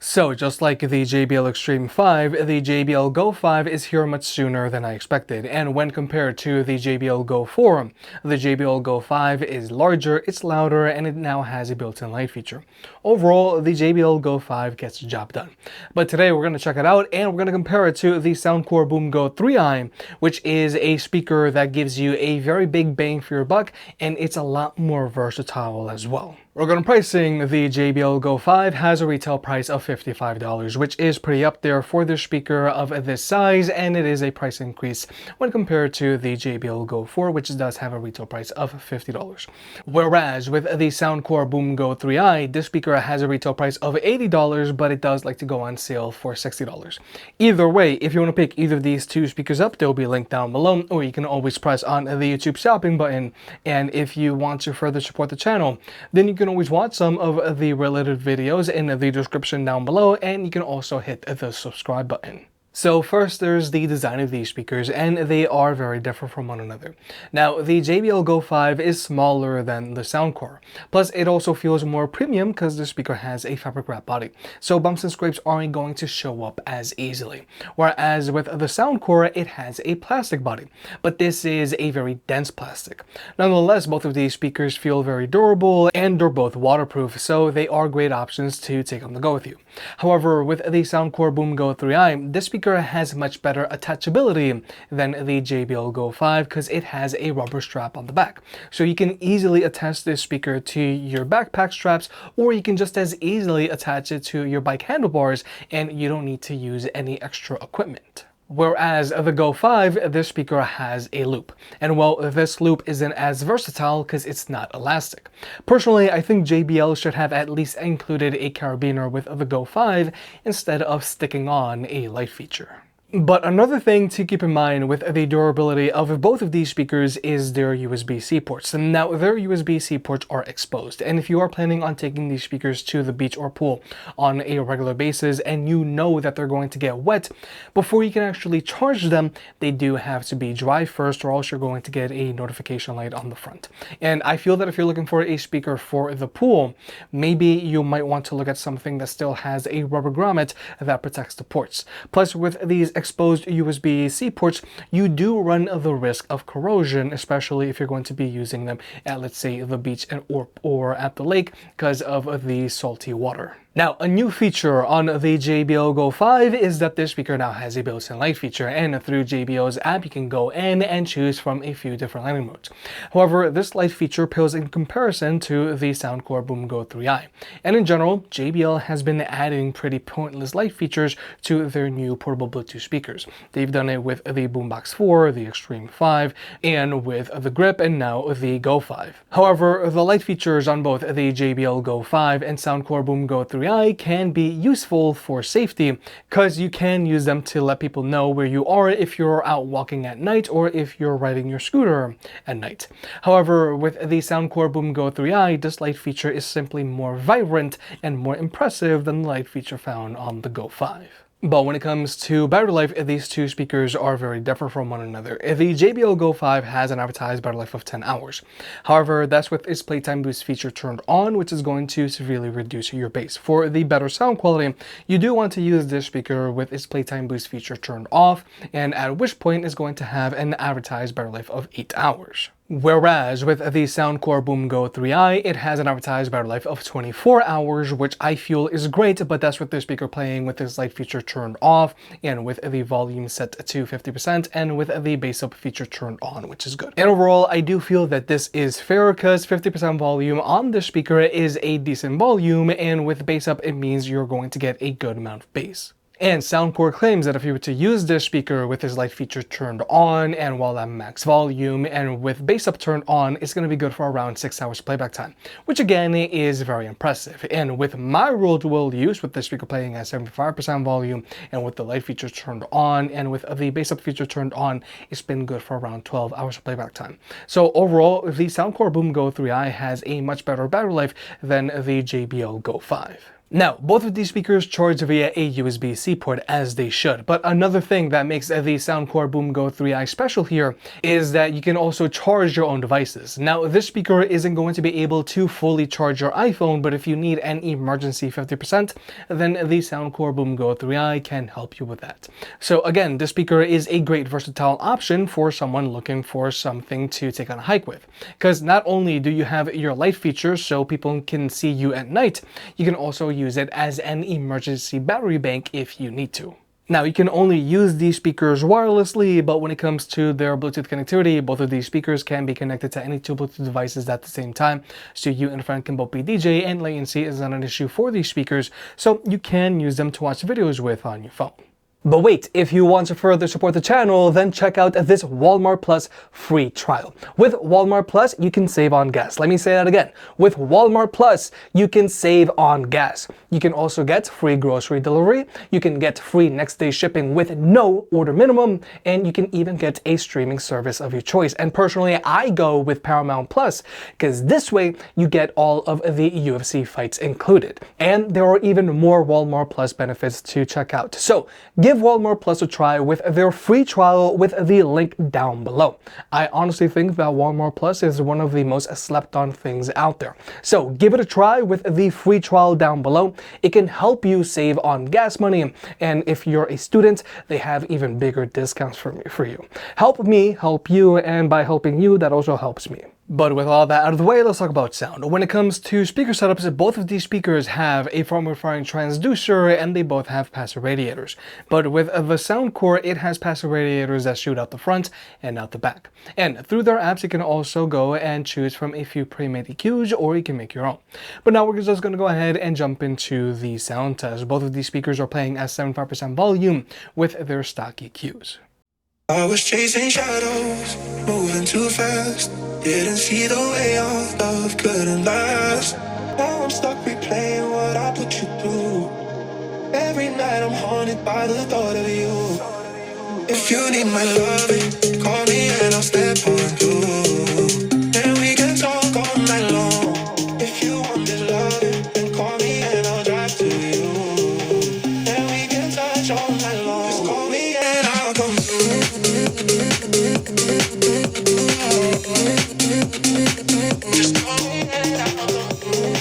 So, just like the JBL Xtreme 5, the JBL Go 5 is here much sooner than I expected, and when compared to the JBL Go 4, the JBL Go 5 is larger, it's louder, and it now has a built-in light feature. Overall, the JBL Go 5 gets the job done. But today we're going to check it out, and we're going to compare it to the Soundcore Boom Go 3i, which is a speaker that gives you a very big bang for your buck, and it's a lot more versatile as well. Regarding pricing, the JBL Go 5 has a retail price of $55, which is pretty up there for the speaker of this size, and it is a price increase when compared to the JBL Go 4, which does have a retail price of $50. Whereas with the Soundcore Boom Go 3i, this speaker has a retail price of $80, but it does like to go on sale for $60. Either way, if you want to pick either of these two speakers up, they'll be linked down below, or you can always press on the YouTube shopping button. And if you want to further support the channel, then you can always watch some of the related videos in the description down below, and you can also hit the subscribe button. So first, there's the design of these speakers, and they are very different from one another. Now, the JBL Go 5 is smaller than the Soundcore. Plus, it also feels more premium because the speaker has a fabric wrap body, so bumps and scrapes aren't going to show up as easily. Whereas with the Soundcore, it has a plastic body, but this is a very dense plastic. Nonetheless, both of these speakers feel very durable, and they're both waterproof, so they are great options to take on the go with you. However, with the Soundcore Boom Go 3i, this speaker has much better attachability than the JBL Go 5 because it has a rubber strap on the back. So you can easily attach this speaker to your backpack straps, or you can just as easily attach it to your bike handlebars, and you don't need to use any extra equipment. Whereas the Go 5, this speaker has a loop. And well, this loop isn't as versatile because it's not elastic. Personally, I think JBL should have at least included a carabiner with the Go 5 instead of sticking on a light feature. But another thing to keep in mind with the durability of both of these speakers is their USB-C ports. Now, their USB-C ports are exposed, and if you are planning on taking these speakers to the beach or pool on a regular basis and you know that they're going to get wet, before you can actually charge them, they do have to be dry first, or else you're going to get a notification light on the front. And I feel that if you're looking for a speaker for the pool, maybe you might want to look at something that still has a rubber grommet that protects the ports. Plus, with these exposed USB-C ports, you do run the risk of corrosion, especially if you're going to be using them at, let's say, the beach or at the lake because of the salty water. Now, a new feature on the JBL Go 5 is that this speaker now has a built-in light feature, and through JBL's app you can go in and choose from a few different lighting modes. However, this light feature pales in comparison to the Soundcore Boom Go 3i. And in general, JBL has been adding pretty pointless light features to their new portable Bluetooth speakers. They've done it with the Boombox 4, the Xtreme 5, and with the Grip, and now the Go 5. However, the light features on both the JBL Go 5 and Soundcore Boom Go 3i can be useful for safety because you can use them to let people know where you are if you're out walking at night or if you're riding your scooter at night. However, with the Soundcore Boom Go 3i, this light feature is simply more vibrant and more impressive than the light feature found on the Go 5. But when it comes to battery life, these two speakers are very different from one another. The JBL Go 5 has an advertised battery life of 10 hours. However, that's with its playtime boost feature turned on, which is going to severely reduce your bass. For the better sound quality, you do want to use this speaker with its playtime boost feature turned off, and at which point it's going to have an advertised battery life of 8 hours. Whereas with the Soundcore Boom Go 3i, it has an advertised battery life of 24 hours, which I feel is great, but that's with the speaker playing with this light feature turned off, and with the volume set to 50%, and with the bass up feature turned on, which is good. And overall, I do feel that this is fair because 50% volume on this speaker is a decent volume, and with bass up, it means you're going to get a good amount of bass. And Soundcore claims that if you were to use this speaker with this light feature turned on and while at max volume and with bass up turned on, it's going to be good for around 6 hours playback time, which again is very impressive. And with my real-world use, with the speaker playing at 75% volume and with the light feature turned on and with the bass up feature turned on, it's been good for around 12 hours of playback time. So overall, the Soundcore Boom Go 3i has a much better battery life than the JBL Go 5. Now, both of these speakers charge via a USB-C port, as they should, but another thing that makes the Soundcore Boom Go 3i special here is that you can also charge your own devices. Now, this speaker isn't going to be able to fully charge your iPhone, but if you need an emergency 50%, then the Soundcore Boom Go 3i can help you with that. So again, this speaker is a great versatile option for someone looking for something to take on a hike with, because not only do you have your light features so people can see you at night, you can also use it as an emergency battery bank if you need to. Now, you can only use these speakers wirelessly, but when it comes to their Bluetooth connectivity, both of these speakers can be connected to any two Bluetooth devices at the same time, so you and a friend can both be DJ, and latency is not an issue for these speakers, so you can use them to watch videos with on your phone. But wait, if you want to further support the channel, then check out this Walmart Plus free trial. With Walmart Plus, you can save on gas. Let me say that again. With Walmart Plus, you can save on gas. You can also get free grocery delivery, you can get free next day shipping with no order minimum, and you can even get a streaming service of your choice. And personally, I go with Paramount Plus, because this way you get all of the UFC fights included. And there are even more Walmart Plus benefits to check out. So give Walmart Plus a try with their free trial with the link down below. I honestly think that Walmart Plus is one of the most slept on things out there. So give it a try with the free trial down below. It can help you save on gas money, and if you're a student, they have even bigger discounts for you. Help me help you, and by helping you, that also helps me. But with all that out of the way, let's talk about sound. When it comes to speaker setups, both of these speakers have a forward-firing transducer, and they both have passive radiators. But with the Soundcore, it has passive radiators that shoot out the front and out the back. And through their apps, you can also go and choose from a few pre-made EQs, or you can make your own. But now we're just going to go ahead and jump into the sound test. Both of these speakers are playing at 75% volume with their stock EQs. I was chasing shadows, moving too fast. Didn't see the way our love couldn't last. Now I'm stuck replaying what I put you through. Every night I'm haunted by the thought of you. If you need my loving, call me and I'll step on through. And we can talk all night long. If you want this loving, then call me and I'll drive to you. And we can touch all night long. Just call me and I'll come through. Just call me and I'll come through.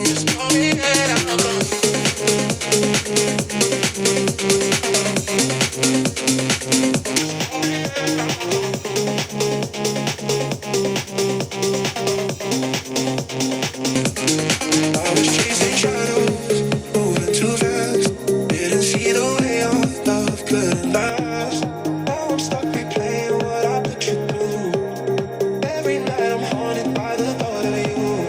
Just call me and I'll come through. I was chasing shadows, moving too fast. Didn't see the way our love couldn't last. Now I'm stuck replaying what I put you through. Every night I'm haunted by the thought of you.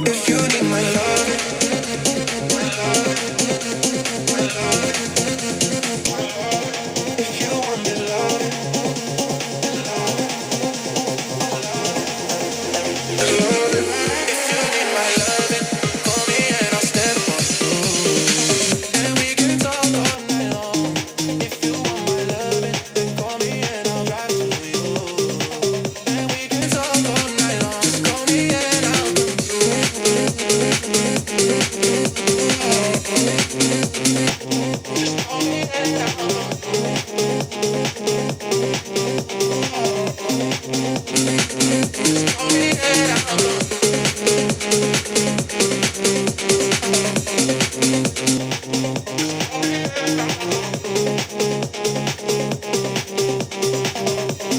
If you need my loving, my loving, my loving, my loving. If you want this loving, this loving, this loving. If you need my loving, call me and I'll step on through. And we can talk all night long. If you want my loving, then call me and I'll drive to you. And we can talk all night long. Just call me and I'll come through. Just call me and I'll come through. Just call me and I'll come through.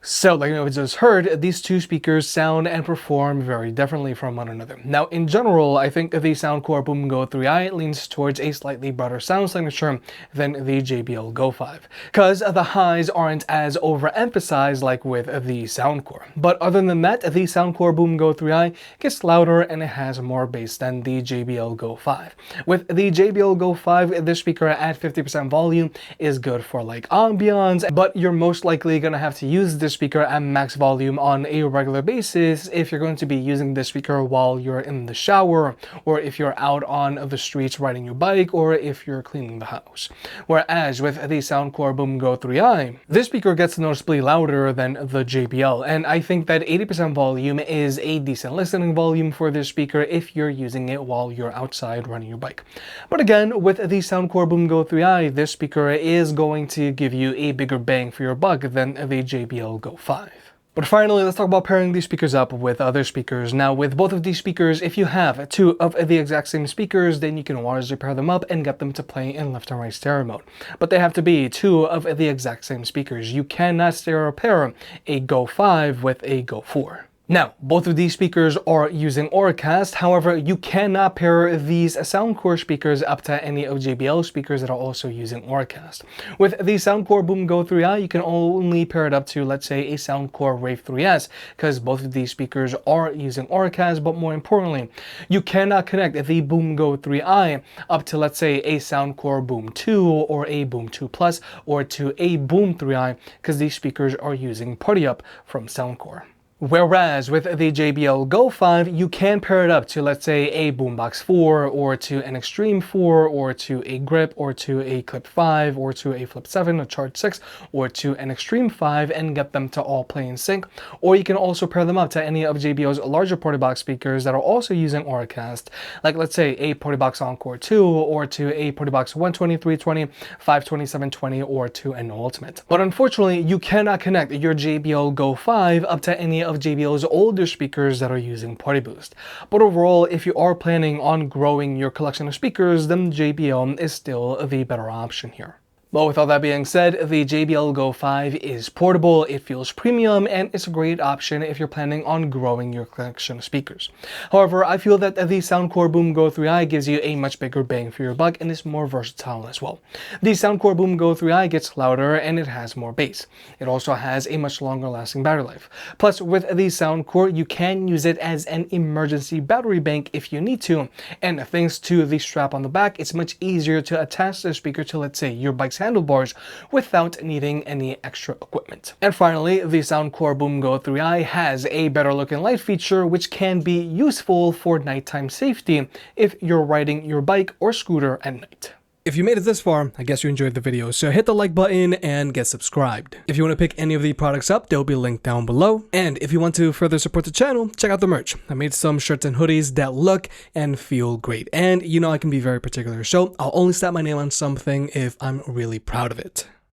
So, like you just heard, these two speakers sound and perform very differently from one another. Now, in general, I think the Soundcore Boom Go 3i leans towards a slightly broader sound signature than the JBL Go 5, because the highs aren't as overemphasized like with the Soundcore. But other than that, the Soundcore Boom Go 3i gets louder and it has more bass than the JBL Go 5. With the JBL Go 5, this speaker at 50% volume is good for like ambiance, but you're most likely gonna have to use this speaker speaker at max volume on a regular basis if you're going to be using this speaker while you're in the shower, or if you're out on the streets riding your bike, or if you're cleaning the house. Whereas with the Soundcore Boom Go 3i, this speaker gets noticeably louder than the JBL, and I think that 80% volume is a decent listening volume for this speaker if you're using it while you're outside riding your bike. But again, with the Soundcore Boom Go 3i, this speaker is going to give you a bigger bang for your buck than the JBL Go 5. But finally, let's talk about pairing these speakers up with other speakers. Now, with both of these speakers, if you have two of the exact same speakers, then you can wirelessly pair them up and get them to play in left and right stereo mode. But they have to be two of the exact same speakers. You cannot stereo pair a Go 5 with a Go 4. Now, both of these speakers are using Auracast. However, you cannot pair these Soundcore speakers up to any of JBL speakers that are also using Auracast. With the Soundcore Boom Go 3i, you can only pair it up to, let's say, a Soundcore Rave 3S, because both of these speakers are using Auracast. But more importantly, you cannot connect the Boom Go 3i up to, let's say, a Soundcore Boom 2 or a Boom 2 Plus or to a Boom 3i, because these speakers are using Party Up from Soundcore. Whereas with the JBL Go 5, you can pair it up to, let's say, a Boombox 4 or to an Xtreme 4 or to a Grip or to a Clip 5 or to a Flip 7 or Charge 6 or to an Xtreme 5 and get them to all play in sync. Or you can also pair them up to any of JBL's larger Party Box speakers that are also using Auracast, like let's say a Party Box Encore 2 or to a Party Box 120, 320, 520, 720 or to an Ultimate. But unfortunately, you cannot connect your JBL Go 5 up to any of JBL's older speakers that are using Party Boost. But overall, if you are planning on growing your collection of speakers, then JBL is still the better option here. But with all that being said, the JBL Go 5 is portable, it feels premium, and it's a great option if you're planning on growing your collection of speakers. However, I feel that the Soundcore Boom Go 3i gives you a much bigger bang for your buck and is more versatile as well. The Soundcore Boom Go 3i gets louder and it has more bass. It also has a much longer lasting battery life. Plus, with the Soundcore, you can use it as an emergency battery bank if you need to, and thanks to the strap on the back, it's much easier to attach the speaker to, let's say, your bike's handlebars without needing any extra equipment. And finally, the Soundcore Boom Go 3i has a better looking light feature which can be useful for nighttime safety if you're riding your bike or scooter at night. If you made it this far, I guess you enjoyed the video, so hit the like button and get subscribed. If you want to pick any of the products up, they'll be linked down below. And if you want to further support the channel, check out the merch. I made some shirts and hoodies that look and feel great. And you know I can be very particular, so I'll only slap my name on something if I'm really proud of it.